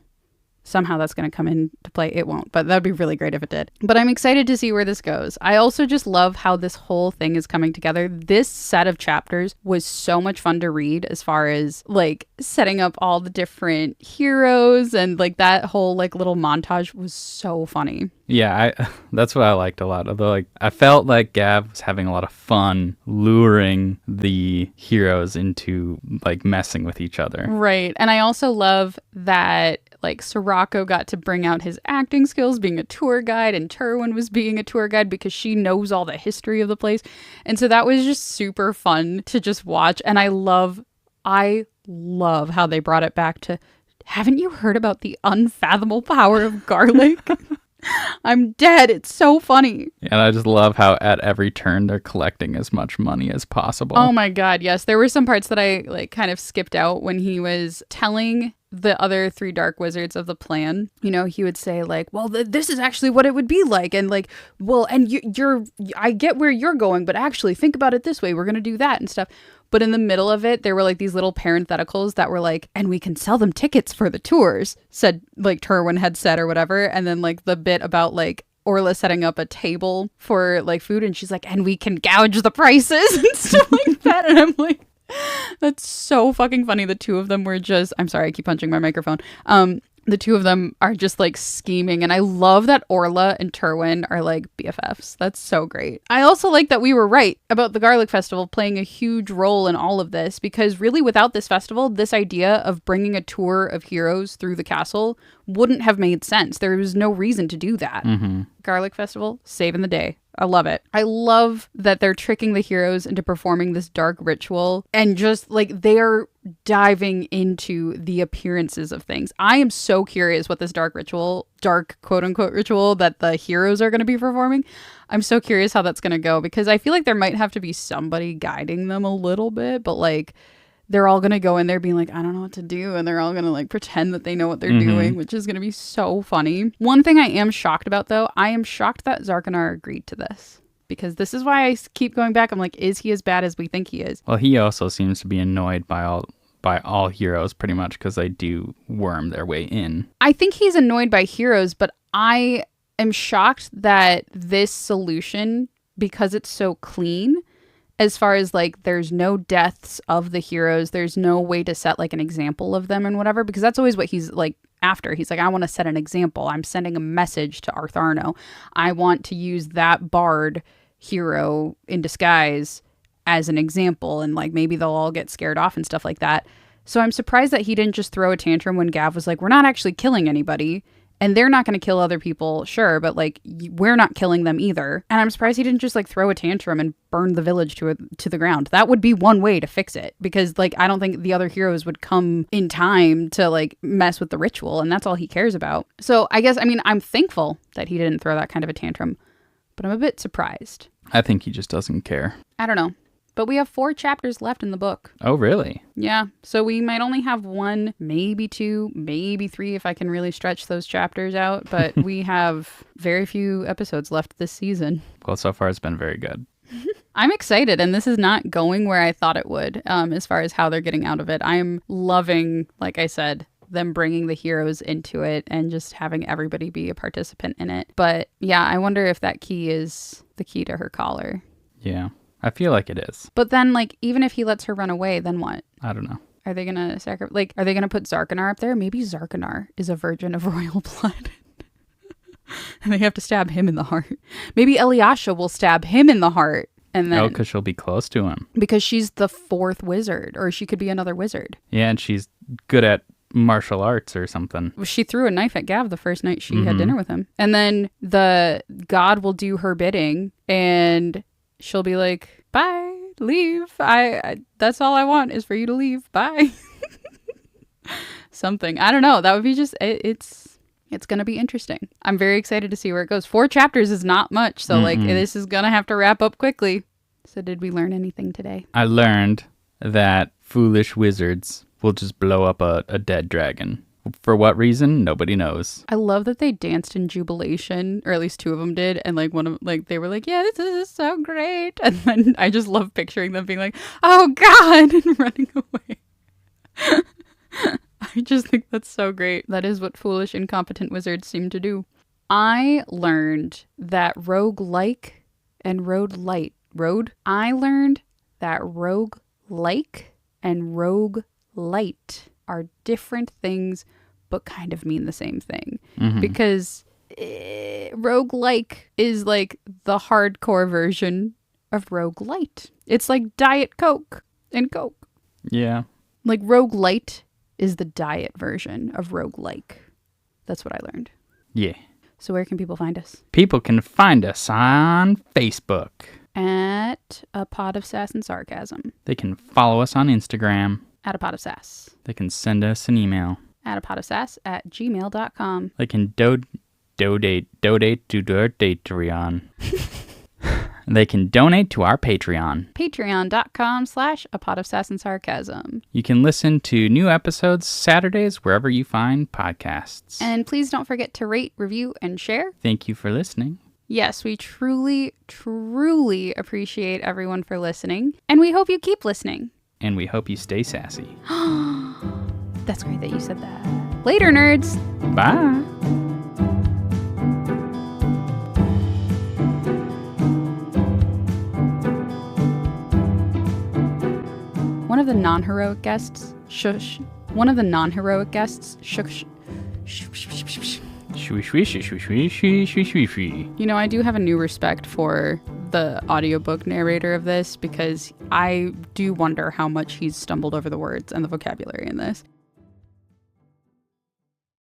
Somehow that's going to come into play. It won't, but that'd be really great if it did. But I'm excited to see where this goes. I also just love how this whole thing is coming together. This set of chapters was so much fun to read as far as like setting up all the different heroes and like that whole like little montage was so funny. Yeah, that's what I liked a lot. Although, like, I felt like Gav was having a lot of fun luring the heroes into, like, messing with each other. Right. And I also love that, like, Sirocco got to bring out his acting skills being a tour guide, and Terwin was being a tour guide because she knows all the history of the place. And so that was just super fun to just watch. And I love how they brought it back to, haven't you heard about the unfathomable power of garlic? I'm dead. It's so funny. And I just love how at every turn they're collecting as much money as possible. Oh my God, yes. There were some parts that I like kind of skipped out when he was telling the other 3 dark wizards of the plan. You know, he would say like, well, this is actually what it would be like. And like, well, and I get where you're going, but actually think about it this way. We're going to do that and stuff. But in the middle of it, there were like these little parentheticals that were like, and we can sell them tickets for the tours, said like Terwin had said or whatever. And then like the bit about like Orla setting up a table for like food, and she's like, and we can gouge the prices and stuff like that. And I'm like, that's so fucking funny. The 2 of them were just, I'm sorry, I keep punching my microphone. The 2 of them are just like scheming. And I love that Orla and Terwin are like BFFs. That's so great. I also like that we were right about the Garlic Festival playing a huge role in all of this, because really without this festival, this idea of bringing a tour of heroes through the castle wouldn't have made sense. There was no reason to do that. Mm-hmm. Garlic Festival, saving the day. I love it. I love that they're tricking the heroes into performing this dark ritual, and just like they're diving into the appearances of things. I am so curious what this dark quote unquote ritual that the heroes are going to be performing. I'm so curious how that's going to go, because I feel like there might have to be somebody guiding them a little bit, but like they're all going to go in there being like, I don't know what to do. And they're all going to like pretend that they know what they're doing, which is going to be so funny. One thing I am shocked about though, I am shocked that Zarkanar agreed to this, because this is why I keep going back. I'm like, is he as bad as we think he is? Well, he also seems to be annoyed by all heroes pretty much, because they do worm their way in. I think he's annoyed by heroes, but I am shocked that this solution, because it's so clean, as far as like there's no deaths of the heroes, there's no way to set like an example of them and whatever, because that's always what he's like after. He's like, I want to set an example. I'm sending a message to Artharno. I want to use that bard hero in disguise as an example, and like maybe they'll all get scared off and stuff like that. So I'm surprised that he didn't just throw a tantrum when Gav was like, we're not actually killing anybody. And they're not going to kill other people, sure, but like we're not killing them either. And I'm surprised he didn't just like throw a tantrum and burn the village to the ground. That would be one way to fix it, because like I don't think the other heroes would come in time to like mess with the ritual, and that's all he cares about. So I guess, I mean, I'm thankful that he didn't throw that kind of a tantrum, but I'm a bit surprised. I think he just doesn't care. I don't know. But we have 4 chapters left in the book. Oh, really? Yeah. So we might only have 1, maybe 2, maybe 3 if I can really stretch those chapters out. But we have very few episodes left this season. Well, so far it's been very good. I'm excited, and this is not going where I thought it would as far as how they're getting out of it. I'm loving, like I said, them bringing the heroes into it and just having everybody be a participant in it. But yeah, I wonder if that key is the key to her collar. Yeah. I feel like it is. But then, like, even if he lets her run away, then what? I don't know. Are they gonna sacrifice? Like, are they gonna put Zarkanar up there? Maybe Zarkanar is a virgin of royal blood, and they have to stab him in the heart. Maybe Eliasha will stab him in the heart, and then because she'll be close to him. Because she's the 4th wizard, or she could be another wizard. Yeah, and she's good at martial arts or something. She threw a knife at Gav the first night she had dinner with him, and then the god will do her bidding, and she'll be like, bye, leave. I that's all I want is for you to leave. Bye. Something. I don't know. That would be just, it's going to be interesting. I'm very excited to see where it goes. 4 chapters is not much. So like this is going to have to wrap up quickly. So did we learn anything today? I learned that foolish wizards will just blow up a dead dragon. For what reason? Nobody knows. I love that they danced in jubilation, or at least 2 of them did, and like one of like they were like, "Yeah, this is so great," and then I just love picturing them being like, "Oh God," and running away. I just think that's so great. That is what foolish, incompetent wizards seem to do. I learned that roguelike and I learned that roguelike and roguelite are different things, but kind of mean the same thing. Because roguelike is like the hardcore version of roguelite. It's like Diet Coke and Coke. Yeah. Like roguelite is the diet version of roguelike. That's what I learned. Yeah. So where can people find us? People can find us on Facebook. At A Pot of Sass and Sarcasm. They can follow us on Instagram. At A Pot of Sass. They can send us an email. At a pot of sass at gmail.com. They can donate to our Patreon. They can donate to our Patreon. Patreon.com/A Pot of Sass and Sarcasm. You can listen to new episodes Saturdays wherever you find podcasts. And please don't forget to rate, review, and share. Thank you for listening. Yes, we truly, truly appreciate everyone for listening. And we hope you keep listening. And we hope you stay sassy. That's great that you said that. Later, nerds. Bye. One of the non-heroic guests, shush. One of the non-heroic guests, shush. You know, I do have a new respect for the audiobook narrator of this, because I do wonder how much he's stumbled over the words and the vocabulary in this.